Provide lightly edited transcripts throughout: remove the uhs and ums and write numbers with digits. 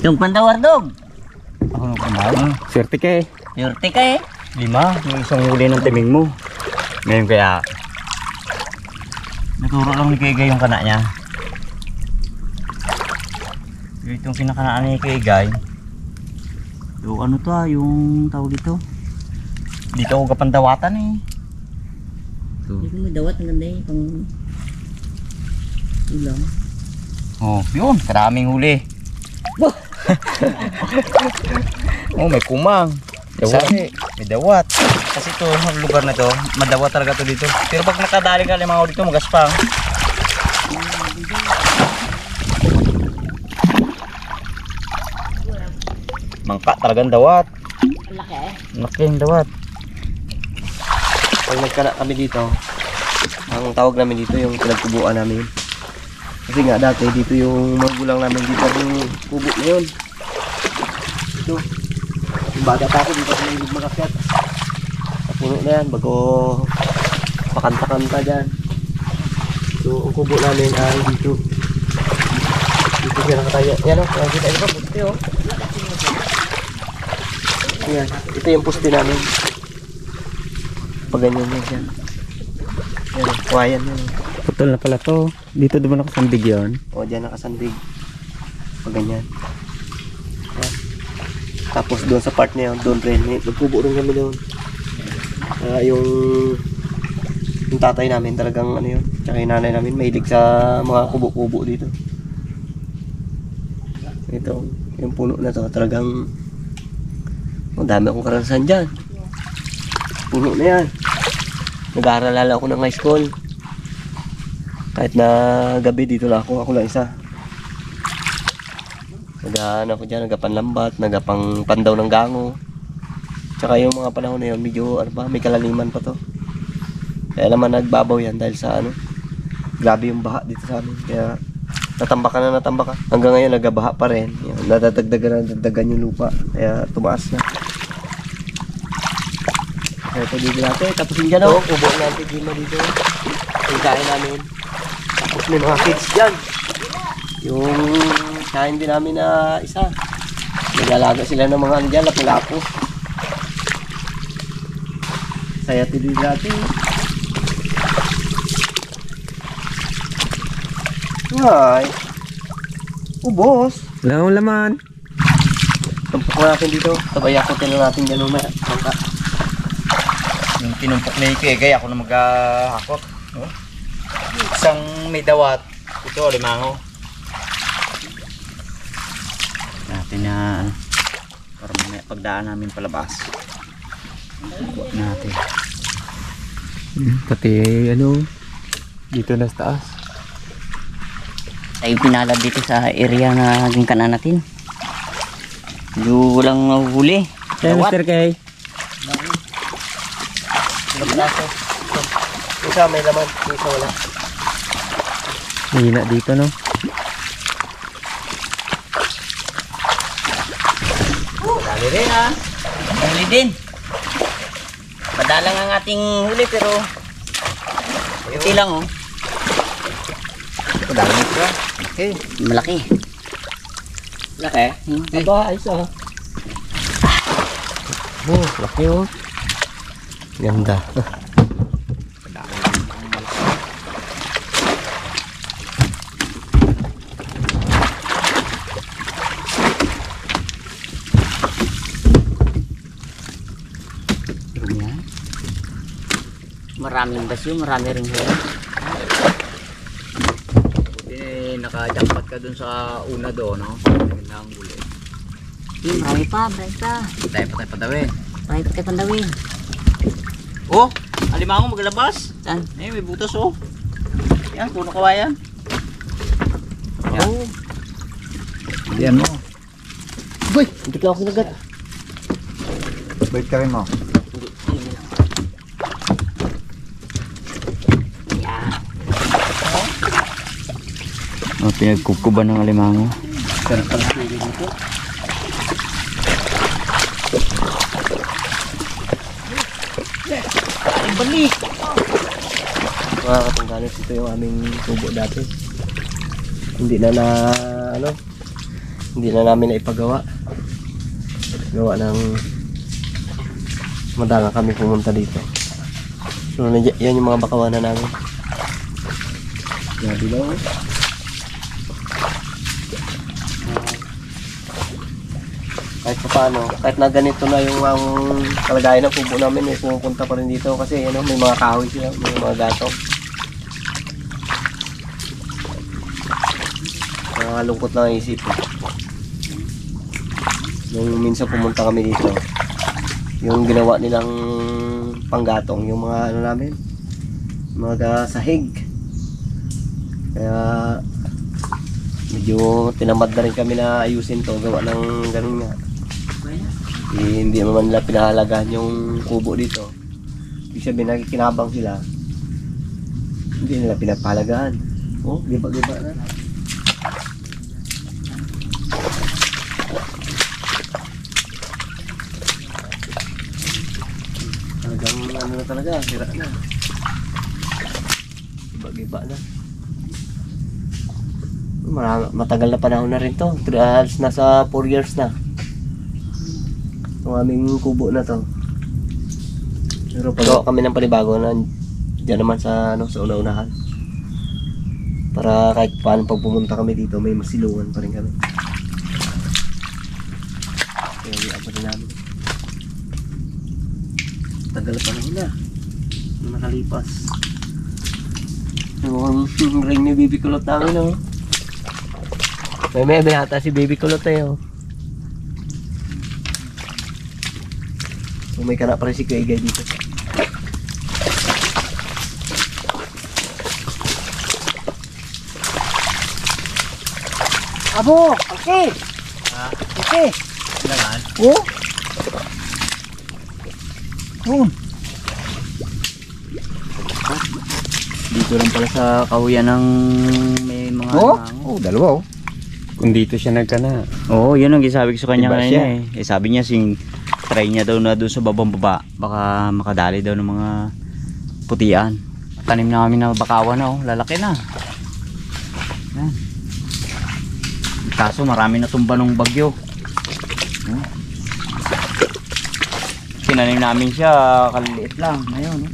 Yung pandawar dog. Ako nung pandawar. Swerte ka eh. Swerte ka eh. 5, yung isang huli ng timing mo. Ngayon kaya naturo lang ni Kegay yung kana niya. Itong kinakanaan ni Kegay. Yung ano to yung tawag dito. Dito ako kapandawatan eh. Hindi ko may dawat ang ganda eh. Pang ulam. Oh, yun. Karaming huli. Oh, may kumang. Dawat. May dawat. Kasi to, ang lugar na to, madawat talaga to dito. Pero pag nakadali ka limang dito, magaspang. Mangka talagang dawat. Laki eh. Laki yung dawat. Pag nagkana kami dito, ang tawag namin dito yung pinagkubuan namin. Kasi nga dati dito yung magulang namin dito yung kubo na yun. Ito. Yung bata pa ako dito ako nailig makakyat. Sa puno na yan bago pakanta-kanta dyan. So ang kubo namin ay dito. Dito siya nakatayo. Yan o, kita nyo ba? Puste o. Yan, ito yung puste namin. Pag ganyan yan siya. Yan, kuwayan yan. Putol na pala to. Dito diba nakasandig yun? O, dyan nakasandig. Pag ganyan. Yan. Tapos doon sa part na yun, doon rin. Nagkubo rin kami doon. Yung tatay namin talagang ano yun. Tsaka yung nanay namin mahilig sa mga kubo-kubo dito. Ito, yung puno na to talagang ang dami akong karanasan dyan. Puno na yan. Nag-aaral ako ng high school. Kahit na gabi dito lang ako lang isa. Nag-aan ako dyan, nagapanlambat, nagapang pandaw ng gango. Tsaka yung mga panahon na yun, medyo ano pa, may kalaliman pa to. Kaya naman nagbabaw yan dahil sa ano, grabe yung baha dito sa amin. Kaya natambakan na natambakan. Hanggang ngayon nagabaha pa rin. Yan, nadadagdagan yung lupa. Kaya tumaas na. Kaya ito dito natin. Tapos yung dyan o, kubo natin dito dito. Yung kain namin. Tapos may mga kids dyan. Yung kain din namin na isa. Nagalaga sila ng mga ano dyan, lapu-lapu. Saya din natin. Ay, ubos. Wala akong laman. Tumpok natin dito. Sabay akutin na natin dyan umaya. Yung tinumpok ni Kegay, ako na mag-hakot. No? Isang may dawat. Ito, limango. Natin na ano, para mamaya pagdaan namin palabas. Buat natin. Pati ano, dito na sa taas. Tayo pinalad dito sa area na naging kanan natin. Yung walang huli. Kaya Mr. Kay. Isa may laman, isa wala. Hina dito no. Dali rin ha. Huli din. Madalang ang ating huli pero ito lang oh. Dami siya. Okay. Malaki. Laki? Aba, ayos ah. Oh, laki oh. Ganda. Maraming basyo, marami rin huli. Buti naka-jackpot ka dun sa una doon, no? Ang huli. Marami pa, marami pa. Tayo pa tayo padawin. Marami pa tayo pandawin. Oh, alimango maglabas. Saan? Eh, may butas oh. Yan, puno kawayan. Yan. Oh. Yan mo. Boy, hindi ka ako sinagat. Bait ka rin mo. Yan. Oh, pinagkukuban ng alimango. Sarap pala pili dito. Ay, balik. Mga katunggalis, ito yung aming tubo dati. Hindi na hindi na namin na ipagawa. Gawa ng madanga kami pumunta dito. So yan yung mga bakawanan namin. Grabe daw. Kahit pa paano, kahit na ganito na yung kalagayan ng kubo namin, may pumupunta pa rin dito kasi may mga kahoy sila, may mga gatong. Lungkot lang ang isip. Nung minsan pumunta kami dito, yung ginawa nilang panggatong, yung mga namin, mga sahig. Kaya medyo tinamad na rin kami na ayusin to, gawa ng ganun nga. Hindi naman nila pinahalagahan yung kubo dito. Ibig sabihin nakikinabang sila, hindi nila pinapahalagahan. Oh, giba-giba na. Talagang ano na talaga, sira na. Giba-giba na. Matagal na panahon na rin to. Nasa 4 years na ang aming kubo na to. Pero pagawa kami ng panibago na dyan naman sa sa una-unahan. Para kahit paano pag pumunta kami dito, may masilungan pa rin kami. Kaya liyan pa rin namin. Tagal na panahon na nakalipas. Yung ring ni Baby Kulot namin, oh. May hata si Baby Kulot tayo. So may kana pa rin si Kuya Igay dito. Abo! Okay! Okay! Kailangan? Oh! Dito lang pala sa kahuyan ng may mga Dalawa oh. Kung dito siya nagkana. Oo, yun ang gisabi ko sa kanya Diba kanina siya? eh. Sabi niya try niya daw na doon sa babang baba. Baka makadali daw ng mga putian. Tanim na kami na bakawan na oh. Lalaki na. Yan. Kaso marami na tumba ng bagyo. Tinanim namin siya, kaliliit lang. Ngayon,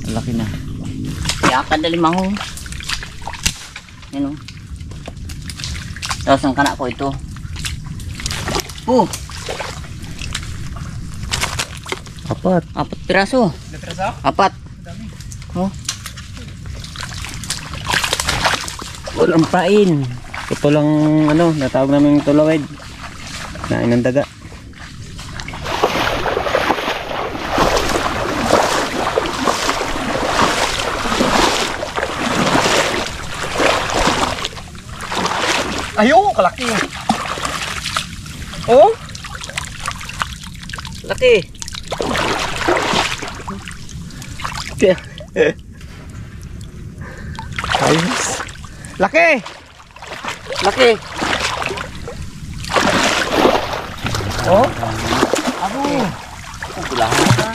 malaki na. Kaya kadali mango. Yan o. Tapos ang kana ko ito. Apat piraso. Apat. Oh. Walang pain. Ito lang natawag namin tulawid. Nain ng daga. Ayaw, kalaki. Oh? Laki. Ayos. Laki! Laki. Oh? Abo. Kulahan na.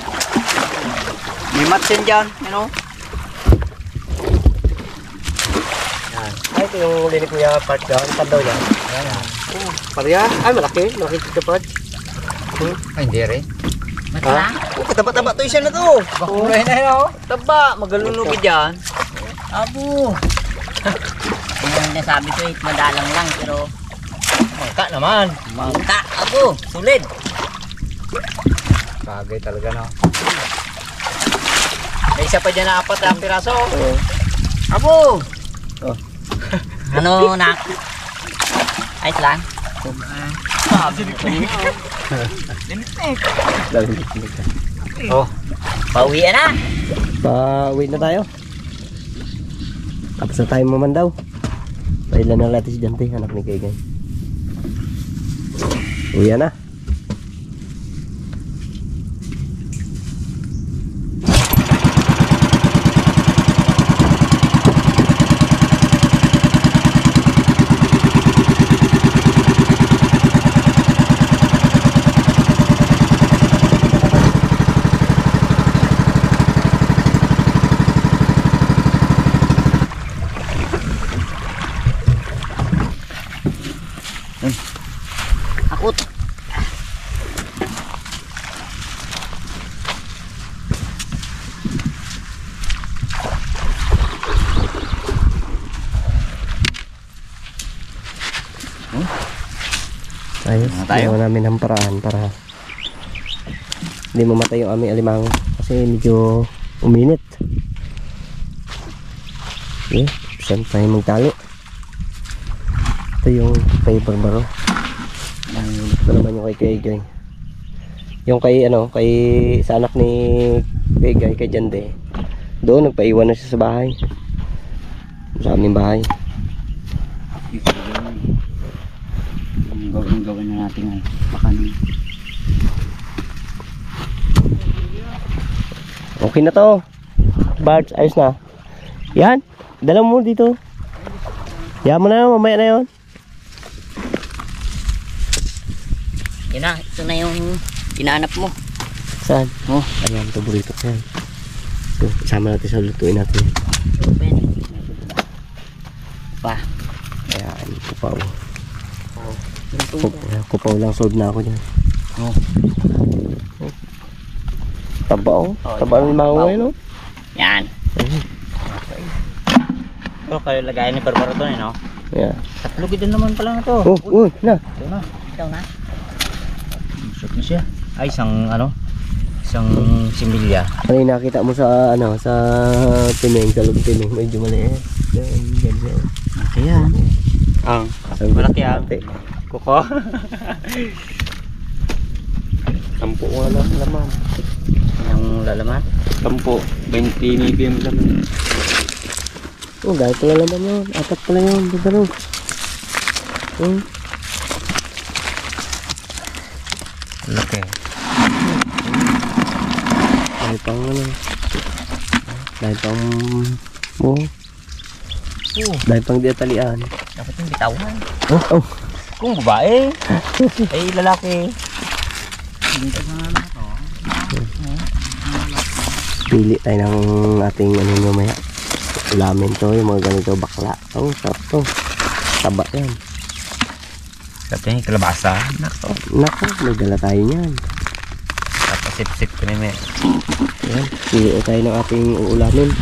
May matsin dyan, Ay, ito yung huli ni Kuya Part daw. Ang pandaw niya. Pariya. Ay, malaki. Malaki ka Part. Ay, hindi rin. Kataba-taba to siya na to. Bakulay na yun oh. Taba, magalunugid yan. Abo. Yung nasabi ko madalang lang pero Mangka naman. mangka. Abo, sulit. Bagay talaga na. May isa pa dyan na 4 na piraso. Oo. Abo. Oh. Ano nak? Ayos lang. Oh. Pauwi na. Pa-wait na tayo. Tapos na tayo mamandaw. Pailan na natin si Dante, anak ni Kaygay. Uwi na. Akot. Ayos, Tayo? ginawa namin ang paraan para hindi mamatay yung aming alimango kasi medyo uminit. Okay, saan tayo magtali? Ito yung kay Barbaro. Ito naman yung kay Gay. Yung kay kay sa anak ni kay Gay, kay Jande. Doon nagpaiwan na siya sa bahay. Sa aming bahay. Gawin na natin ay baka nung Okay na to. Bards, ayos na. Yan, dala mo dito. Yan mo na yun, mamaya na yun. Yun na, ito na yung pinahanap mo. Saan? Oh, ayan, paborito ko yan. Ito, isama natin sa lutuin natin. Open. Pa. Ayan, kupaw. Kupaw lang, solve na ako dyan. Oh. Taba oh. Taba ng mga ngayon oh. Yan. Pero kayo lagayan ni Barbaro to, no? Ayan. Tatlo din naman pala na to. Oh, uy, na. Ito na. Ikaw na. Shoot na siya. Ay, isang similya. Ano yung nakita mo sa sa timeng, sa loob timeng, medyo maliit. Yan. Malaki yan. Ang malaki yan. Kuko. Sampo nga lang laman. Yung lalaman. 10, 20 BPM laman. Oh, gaya pala laman yun. Apat pala yun. Barbaro. Laki. Dahil pang Dahil pang dahil pang diatalian. Dapat yung bitawan. Oh. Kung babae, ay lalaki. Dito sa nga lang to. Pili tayo ng ating mamaya. Ulamin to, yung mga ganito bakla. Oh, sarap to. Taba yan. Sabi yung kalabasa. Nako. Naku, may dala tayo niyan. Tapos sip-sip ko na may. Yan, pili tayo ng ating uulamin.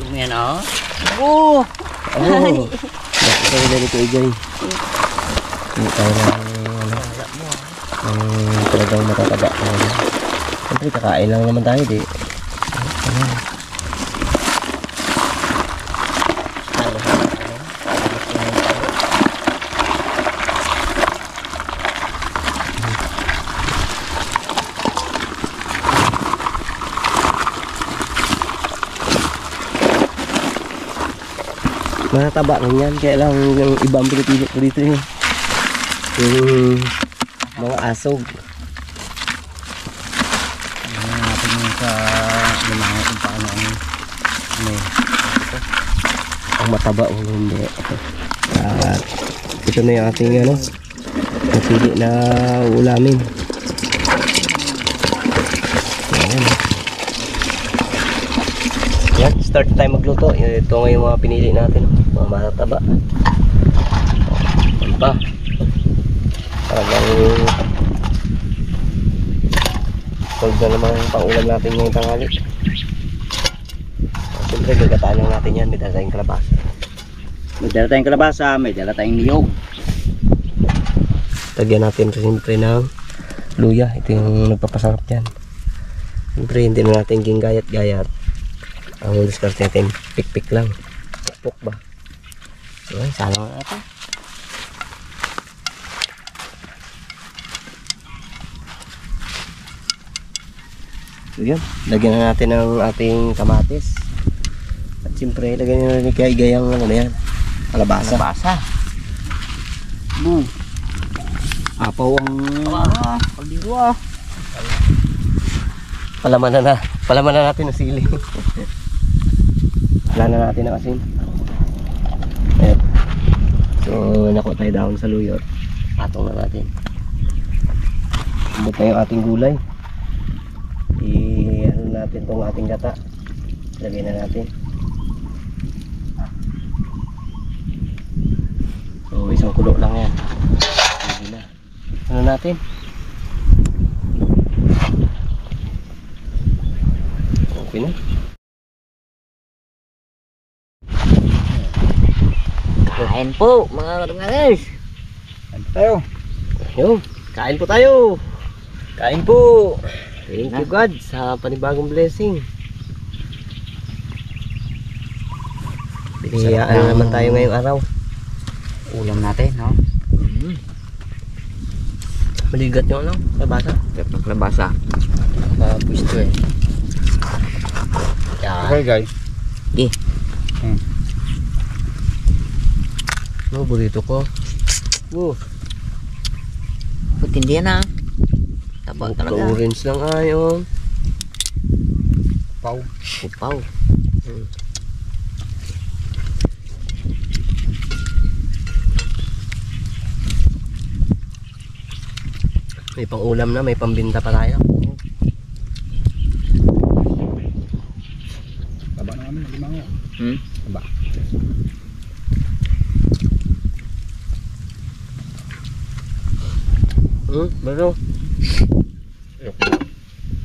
Yung yan oh. Oh! Bakit tayo na nito igay? Pili tayo ng talagang matataba. Siyempre, kakain lang naman tayo, di. Matataba lang yan, kaya lang yung ibang pinipili ko dito yung mga asog. Ano natin yung sa limango kung paano Ang mataba o hindi. At ito na yung ating napili na ulamin. Yan, start tayo magluto. Ito nga yung mga pinili natin, mga matataba. Ano pa? Parang solve na naman ang pang-ulam natin ngayong tanghali. Siyempre, gagataan lang natin yan. May dala tayong kalabasa. May dala tayong kalabasa, may dala tayong niyog. Lagyan natin siyempre ng luya. Ito yung nagpapasarap dyan. Siyempre, hindi na natin ginggayat-gayat. Ang discard natin, pik-pik lang. Puk ba? So, salang na natin. So, yun. Lagyan na natin ng ating kamatis. At siyempre, lagyan na natin kay gayang yan. Kalabasa. Kalabasa. Apaw ang pagdiwa. Palaman na natin ng sili. Wala na natin ng asin. Ayan. So, nakuha tayo dahon sa luyot. Patong na natin. Umot na yung ating gulay. I-ano natin tong ating gata. Lagay na natin. So, isang kulo lang yan. Lagay na. ano natin. Okay na. Kain po mga kadungangers. Tayo. Yo, kain po tayo. Kain po. Thank you God sa panibagong blessing. Binihiyaan naman tayo ngayong araw. Ulam natin, no? Maligat yung ano, labasa. Tapos labasa. Pwisto eh. Okay guys. No, burrito ko. Putindi yan ah. Taba talaga. Orange lang ayon. Pau. Upaw. May pang ulam na, may pambinta pa tayo. Taba na kami, limango. Taba. Baro.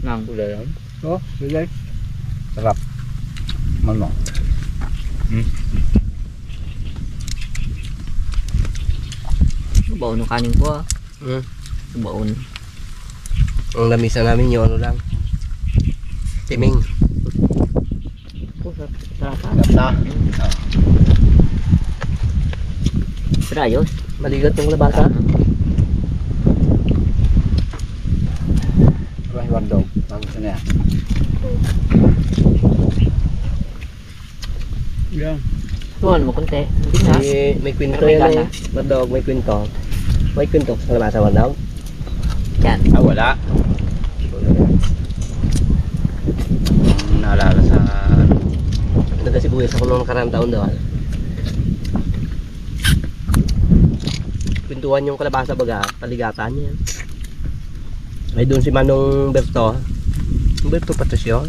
Nang. Kulay yan. Oh, kulay. Sarap. Malo. Baon ng kanin ko ah. Baon. Ang lamisa namin yung ano lang. Timing. Sarap ah. Sarap na. Serayos. Maligat yung labasa. Abang iwan daw. Bagus na yan. Yan. Tuwan mo konti. Hindi na. May kwento May yan gana. eh. Madog, may kwento. May kwento sa labasa, madog. Yan. Wala. Naalala sa Nagkasibuyas ako noong nakarang taon daw. Kwentuhan yung kalabasa baga, paligatan niya. Ay doon si Manong Berto. Berto Patricio.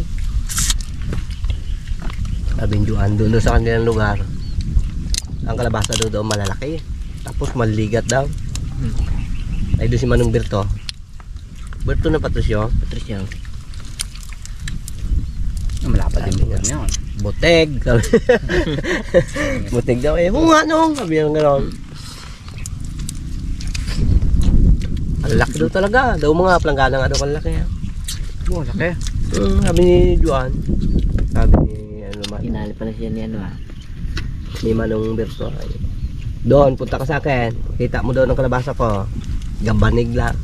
Sabi Juan doon sa kanilang lugar. Ang kalabasa daw malalaki. Tapos maligat daw. Ay doon si Manong Berto. Berto na Patricio. Patricio. malapad din po niya. Buteg. Buteg daw eh. Oo nga nung. Sabi yung gano'n. Ang laki daw talaga. Daw mga planggana nga daw ang laki. Oo, laki. Sabi ni Juan. Sabi ni ano man. Hinali pala siya ni ano ah. Ni Manong Berto. Doon, punta ka sa akin. Kita mo doon ang kalabasa ko. Gambanig lang.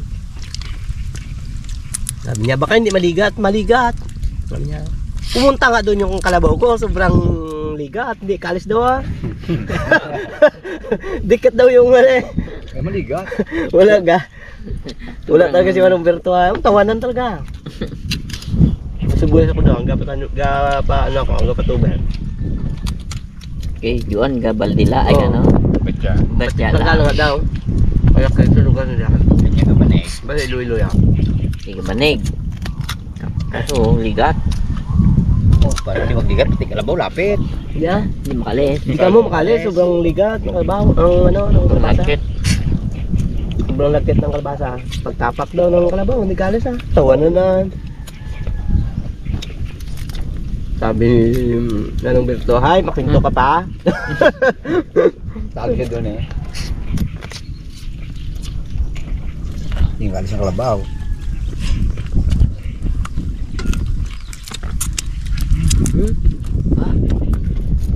Sabi niya, baka hindi maligat. Maligat. Sabi niya. Pumunta nga doon yung kalabaw ko. Sobrang ligat. Hindi kalis daw ah. Dikit daw yung eh. Ay, maligat. Wala ga. Wala talaga si Manong Berto ah. Ang tawanan talaga. Subuhin ako doon. Ano ako. Ang kapatuber. Okay, Juan Gabaldila ay Oo. ano. Betya. Batya Magkano lang. nga daw. Kaya kayo sa lugar nila. Kanya ka ba na eh? Basta iluwi-luwi ako. Sige banig. Kaso ligat. Oh, para di magligat, pati kalabaw, lapit. Hindi ah. Hindi makalis. Hindi ka mo makali. Sobrang ligat ng kalabaw. Ang ano, ng kalabasa. Lakit. Sobrang lagkit ng kalabasa. Pagtapak daw ng kalabaw, hindi kalis ah. Tawanan na. Sabi ni Nanong Berto, "Hay, makinto ka pa?" Tawag siya doon eh. Yung kalis ng kalabaw.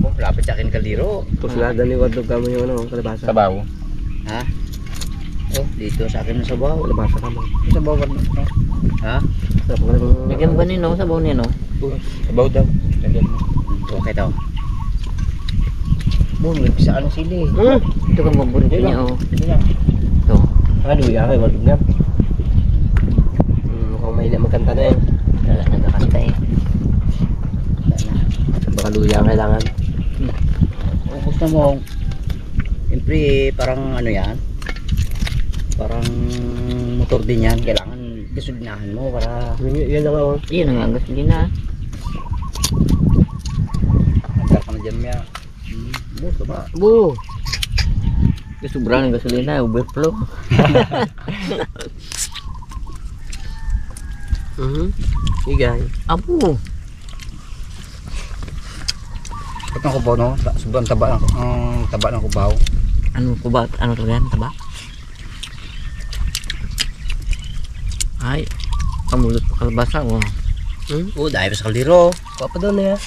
Oh, lapit sa akin kaliro. Puslada ni Wadog kamo yung ano, kalabasa. Sabaw. Ha? Oh, dito sa akin na sabaw. Kalabasa kamo. Sabaw ka na. Ha? Sarap ka lang. Lagyan mo ba nino? Sabaw nino? Sabaw daw. Lagyan mo. Okay daw. Boom, sa ano sili. Ito kang paborito niya oh. Ito. Ano ya kay Wadog nga. Mukhang mahina magkanta na eh. Wala nagkakanta eh. Baka luya ang kailangan. Kung gusto mo, siyempre parang ano yan, parang motor din yan, kailangan gasolinahan mo para Yan lang ako. Iyon ang gasolina. Nagkak ka na dyan, Mia. Boss, ba? Bu. Sobrang ng gasolina, overflow. Igay. Apo. Ito ang kubaw, no? Sobrang taba ng kubaw. Ano ko ba? Ano to yan? Taba? Ay, kamulot pa kalabasa. Oh. Oo, dahil sa kaldero. Kuha pa doon na yan.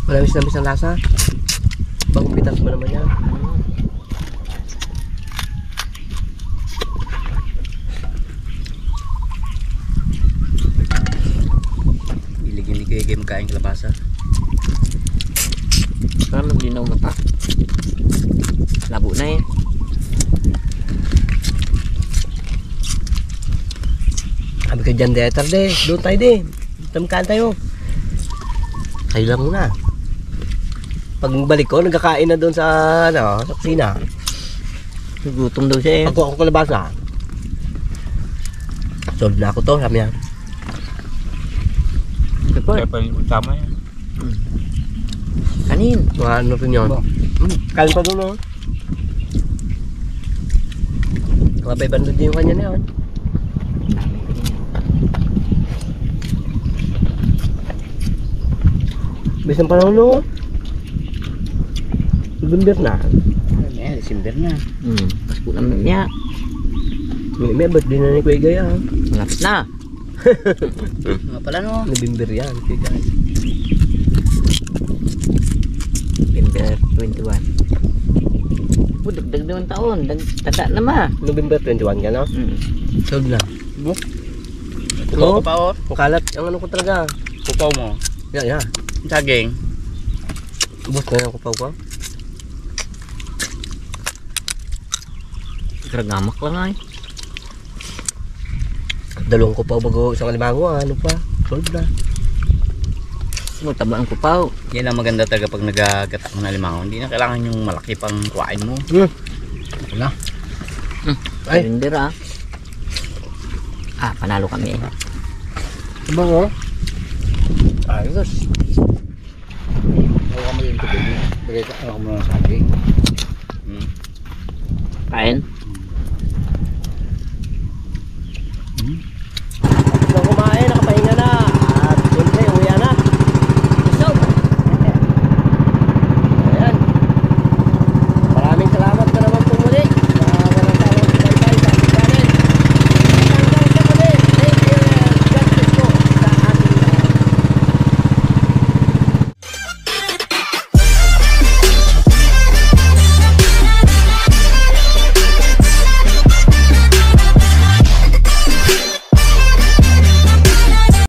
Malamis-lamis ang lasa. Bagong pitas mo naman yan. Iligin ni Kuya Gay magkain kalabasa. Parang maglinaw mata. Labo na eh. Sabi ka dyan, Deter, de. Doon tayo, de. Tamkaan tayo. Kayo lang muna. Pag balik ko, nagkakain na doon sa, sa kusina. Gutom daw siya eh. Pag ako kalabasa. Solve na ako to, sabi niya. Siyempre, pa yung tama yan. kanin. Mga ano rin yun. Kain pa doon, no? Mga 500 din yung kanya na yun. Bisang panahon, no? November na. December na. Pasko naman niya. May birthday na ni Kuya Gaya. Malapit na. Nga pala, no? November yan, Kuya Gaya. November 21. Dagdag naman taon. Tanda na ma. November 21 ka, no? Solve na. Kupaw pa, oh. Ang kalat, ang ano ko talaga. Kupaw mo. Yeah. Saging. Ubus na yung kupaw ko. Karagamak lang ay. Dalawang kupaw bago isang alimango, ano pa? Solve na. Taba ang kupaw. Yan ang maganda talaga pag nagagatak mo na limango. Hindi na kailangan yung malaki pang kuwain mo. Wala. Ay. Surrender ah. Panalo kami eh. Diba ko? Ayos. Huwag ka maging tubig. Bagay ka, ano ko muna ng saging. Kain.